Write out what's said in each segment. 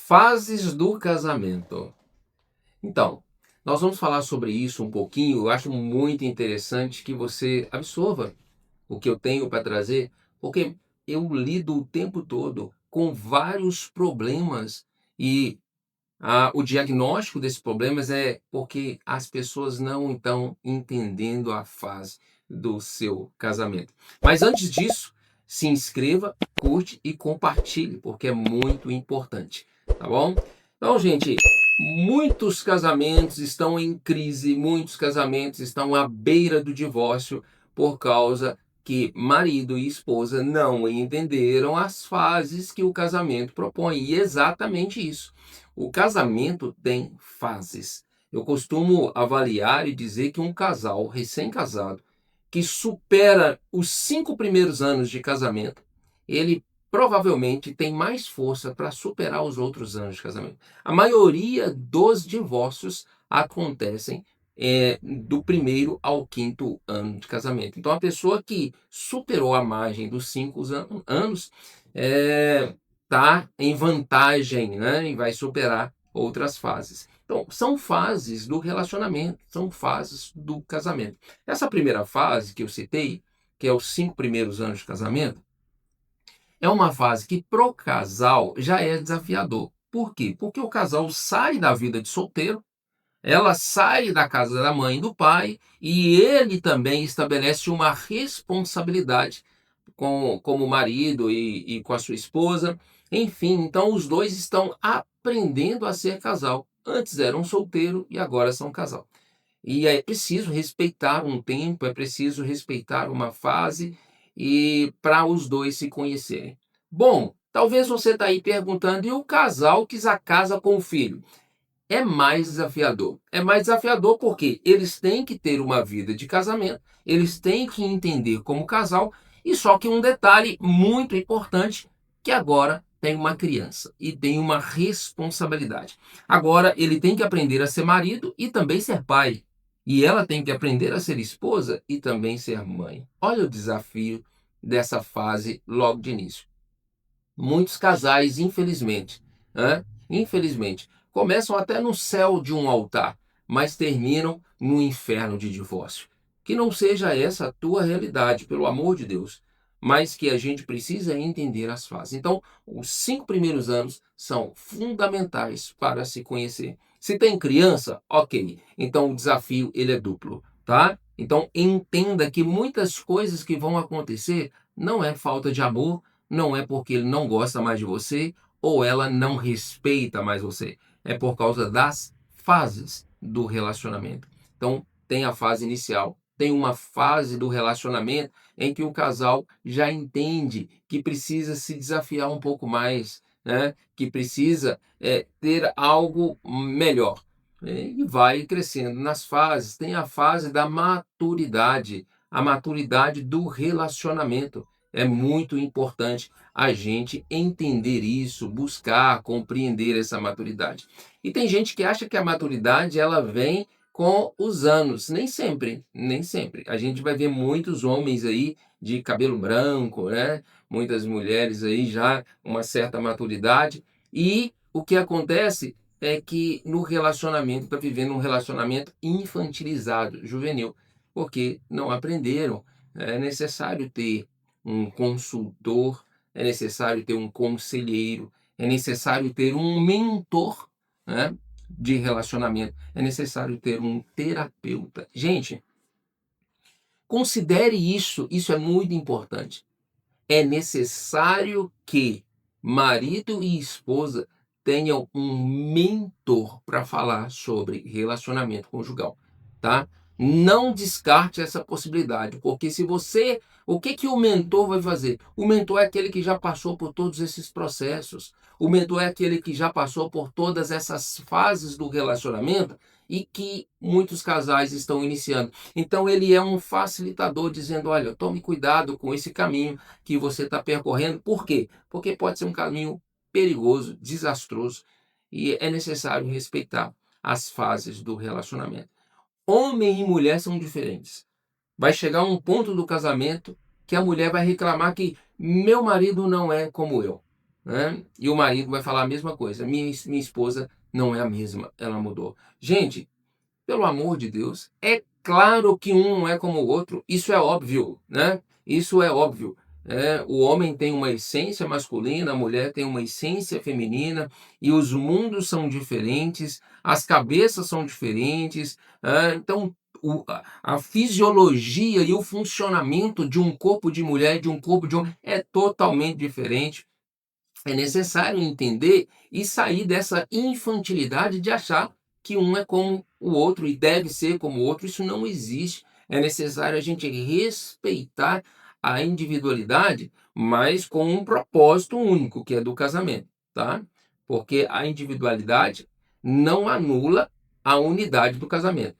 Fases do casamento. Então, nós vamos falar sobre isso um pouquinho. Eu acho muito interessante que você absorva o que eu tenho para trazer, porque eu lido o tempo todo com vários problemas e o diagnóstico desses problemas é porque as pessoas não estão entendendo a fase do seu casamento. Mas antes disso, se inscreva, curte e compartilhe, porque é muito importante, tá bom? Então, gente, muitos casamentos estão em crise, muitos casamentos estão à beira do divórcio por causa que marido e esposa não entenderam as fases que o casamento propõe. E é exatamente isso. O casamento tem fases. Eu costumo avaliar e dizer que um casal recém-casado que supera os 5 primeiros anos de casamento, ele provavelmente tem mais força para superar os outros anos de casamento. A maioria dos divórcios acontecem do primeiro ao quinto ano de casamento. Então, a pessoa que superou a margem dos 5 anos está em vantagem, né? E vai superar outras fases. Então, são fases do relacionamento, são fases do casamento. Essa primeira fase que eu citei, que é os 5 primeiros anos de casamento, é uma fase que pro casal já é desafiador. Por quê? Porque o casal sai da vida de solteiro, ela sai da casa da mãe e do pai, e ele também estabelece uma responsabilidade como marido e com a sua esposa. Enfim, então os dois estão aprendendo a ser casal. Antes eram solteiro e agora são casal. E é preciso respeitar um tempo, é preciso respeitar uma fase e para os dois se conhecerem. Bom, talvez você está aí perguntando, e o casal que já casa com o filho? É mais desafiador. É mais desafiador porque eles têm que ter uma vida de casamento, eles têm que entender como casal, e só que um detalhe muito importante, que agora tem uma criança e tem uma responsabilidade. Agora ele tem que aprender a ser marido e também ser pai. E ela tem que aprender a ser esposa e também ser mãe. Olha o desafio dessa fase logo de início. Muitos casais, infelizmente, infelizmente, começam até no céu de um altar, mas terminam no inferno de divórcio. Que não seja essa a tua realidade, pelo amor de Deus, mas que a gente precisa entender as fases. Então, os 5 primeiros anos são fundamentais para se conhecer. Se tem criança, ok. Então o desafio ele é duplo, tá? Então entenda que muitas coisas que vão acontecer não é falta de amor, não é porque ele não gosta mais de você ou ela não respeita mais você. É por causa das fases do relacionamento. Então, tem a fase inicial, tem uma fase do relacionamento em que o casal já entende que precisa se desafiar um pouco mais, né? Que precisa ter algo melhor. E vai crescendo nas fases. Tem a fase da maturidade, a maturidade do relacionamento. É muito importante a gente entender isso, buscar, compreender essa maturidade. E tem gente que acha que a maturidade ela vem com os anos. Nem sempre, nem sempre. A gente vai ver muitos homens aí de cabelo branco, né? Muitas mulheres aí já uma certa maturidade. E o que acontece é que no relacionamento, está vivendo um relacionamento infantilizado, juvenil, porque não aprenderam. É necessário ter um consultor, é necessário ter um conselheiro, é necessário ter um mentor, né, de relacionamento, é necessário ter um terapeuta. Gente, considere isso, isso é muito importante. É necessário que marido e esposa tenham um mentor para falar sobre relacionamento conjugal, tá? Não descarte essa possibilidade, porque se você, o que que o mentor vai fazer? O mentor é aquele que já passou por todos esses processos. O mentor é aquele que já passou por todas essas fases do relacionamento e que muitos casais estão iniciando. Então ele é um facilitador dizendo, olha, tome cuidado com esse caminho que você está percorrendo. Por quê? Porque pode ser um caminho perigoso, desastroso, e é necessário respeitar as fases do relacionamento. Homem e mulher são diferentes. Vai chegar um ponto do casamento que a mulher vai reclamar que meu marido não é como eu. né? E o marido vai falar a mesma coisa. Minha esposa não é a mesma, ela mudou. Gente, pelo amor de Deus, é claro que um não é como o outro, isso é óbvio, né? Isso é óbvio. O homem tem uma essência masculina, a mulher tem uma essência feminina, e os mundos são diferentes, as cabeças são diferentes, então a fisiologia e o funcionamento de um corpo de mulher e de um corpo de homem é totalmente diferente. É necessário entender e sair dessa infantilidade de achar que um é como o outro e deve ser como o outro. Isso não existe. É necessário a gente respeitar a individualidade, mas com um propósito único, que é do casamento, tá? Porque a individualidade não anula a unidade do casamento.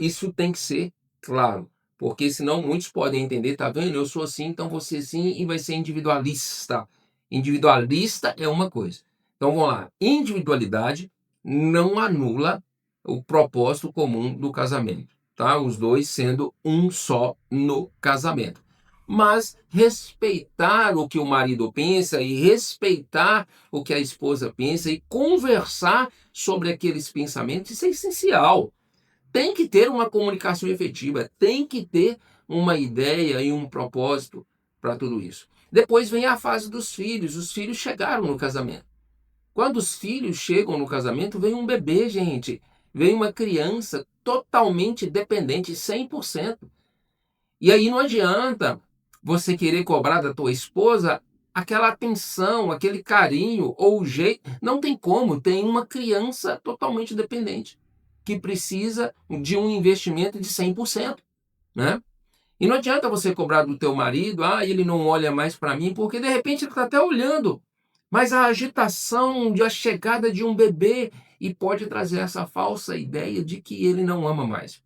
Isso tem que ser claro, porque senão muitos podem entender, tá vendo? Eu sou assim, então você sim, e vai ser individualista. Individualista é uma coisa. Então vamos lá. Individualidade não anula o propósito comum do casamento, tá? Os dois sendo um só no casamento. Mas respeitar o que o marido pensa e respeitar o que a esposa pensa e conversar sobre aqueles pensamentos, isso é essencial. Tem que ter uma comunicação efetiva, tem que ter uma ideia e um propósito para tudo isso. Depois vem a fase dos filhos. Os filhos chegaram no casamento. Quando os filhos chegam no casamento, vem um bebê, gente. Vem uma criança totalmente dependente, 100%. E aí não adianta você querer cobrar da tua esposa aquela atenção, aquele carinho ou o jeito. Não tem como, tem uma criança totalmente dependente que precisa de um investimento de 100%, né? E não adianta você cobrar do teu marido, ele não olha mais para mim, porque de repente ele está até olhando, mas a agitação de a chegada de um bebê e pode trazer essa falsa ideia de que ele não ama mais.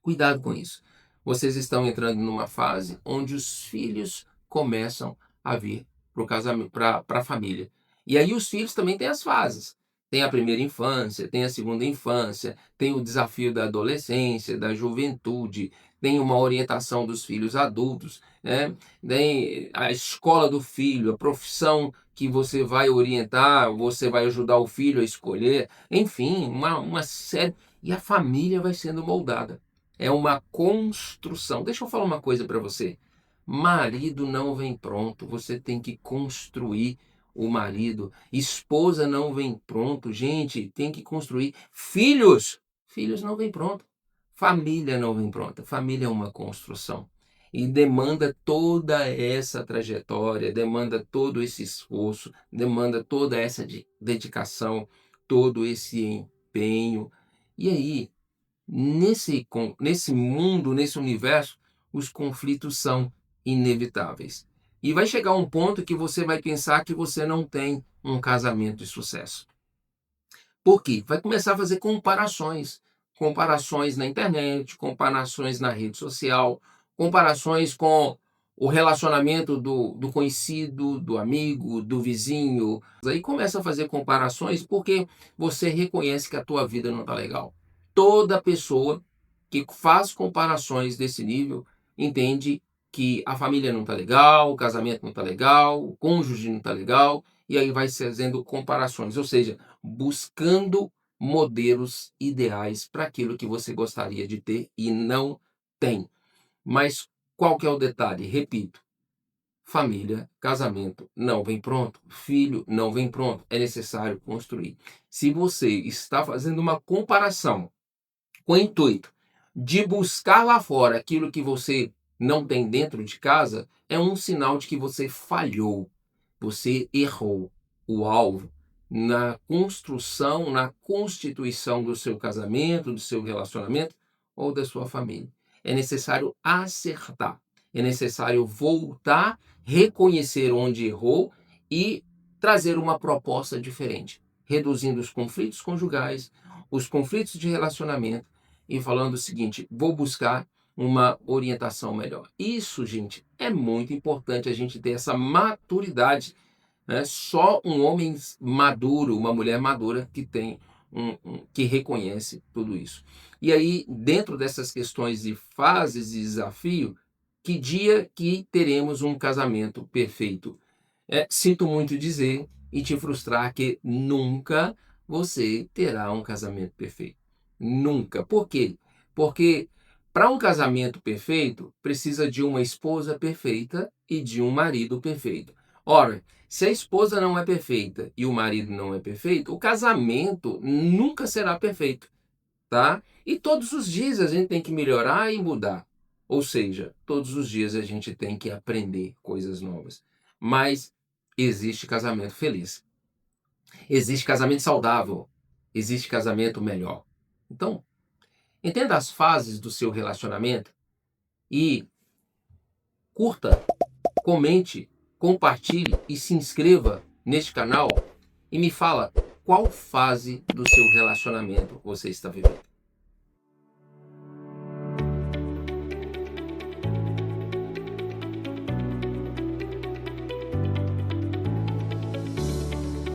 Cuidado com isso. Vocês estão entrando numa fase onde os filhos começam a vir para o casamento, para a família. E aí os filhos também têm as fases. Tem a primeira infância, tem a segunda infância, tem o desafio da adolescência, da juventude, tem uma orientação dos filhos adultos, né? Tem a escola do filho, a profissão que você vai orientar, você vai ajudar o filho a escolher, enfim, uma série. E a família vai sendo moldada. É uma construção. Deixa eu falar uma coisa para você. Marido não vem pronto, você tem que construir o marido. Esposa não vem pronto, gente, tem que construir. Filhos não vem pronto. Família não vem pronta. Família é uma construção. E demanda toda essa trajetória, demanda todo esse esforço, demanda toda essa dedicação, todo esse empenho. E aí, nesse mundo, nesse universo, os conflitos são inevitáveis. E vai chegar um ponto que você vai pensar que você não tem um casamento de sucesso. Por quê? Vai começar a fazer comparações. Comparações na internet, comparações na rede social, comparações com o relacionamento do conhecido, do amigo, do vizinho. Aí começa a fazer comparações porque você reconhece que a tua vida não está legal. Toda pessoa que faz comparações desse nível entende que a família não está legal, o casamento não está legal, o cônjuge não está legal, e aí vai fazendo comparações, ou seja, buscando modelos ideais para aquilo que você gostaria de ter e não tem. Mas qual que é o detalhe? Repito, família, casamento não vem pronto, filho não vem pronto, é necessário construir. Se você está fazendo uma comparação com o intuito de buscar lá fora aquilo que você não tem dentro de casa, é um sinal de que você falhou, você errou o alvo na construção, na constituição do seu casamento, do seu relacionamento ou da sua família. É necessário acertar, é necessário voltar, reconhecer onde errou e trazer uma proposta diferente, reduzindo os conflitos conjugais, os conflitos de relacionamento e falando o seguinte: vou buscar uma orientação melhor. Isso, gente, é muito importante a gente ter essa maturidade, né? Só um homem maduro, uma mulher madura que tem que reconhece tudo isso. E aí, dentro dessas questões de fases e desafio, que dia que teremos um casamento perfeito? Sinto muito dizer e te frustrar que nunca você terá um casamento perfeito. Nunca. Por quê? Porque para um casamento perfeito, precisa de uma esposa perfeita e de um marido perfeito. Ora, se a esposa não é perfeita e o marido não é perfeito, o casamento nunca será perfeito, tá? E todos os dias a gente tem que melhorar e mudar. Ou seja, todos os dias a gente tem que aprender coisas novas. Mas existe casamento feliz, existe casamento saudável, existe casamento melhor. Então, entenda as fases do seu relacionamento e curta, comente, compartilhe e se inscreva neste canal e me fala qual fase do seu relacionamento você está vivendo.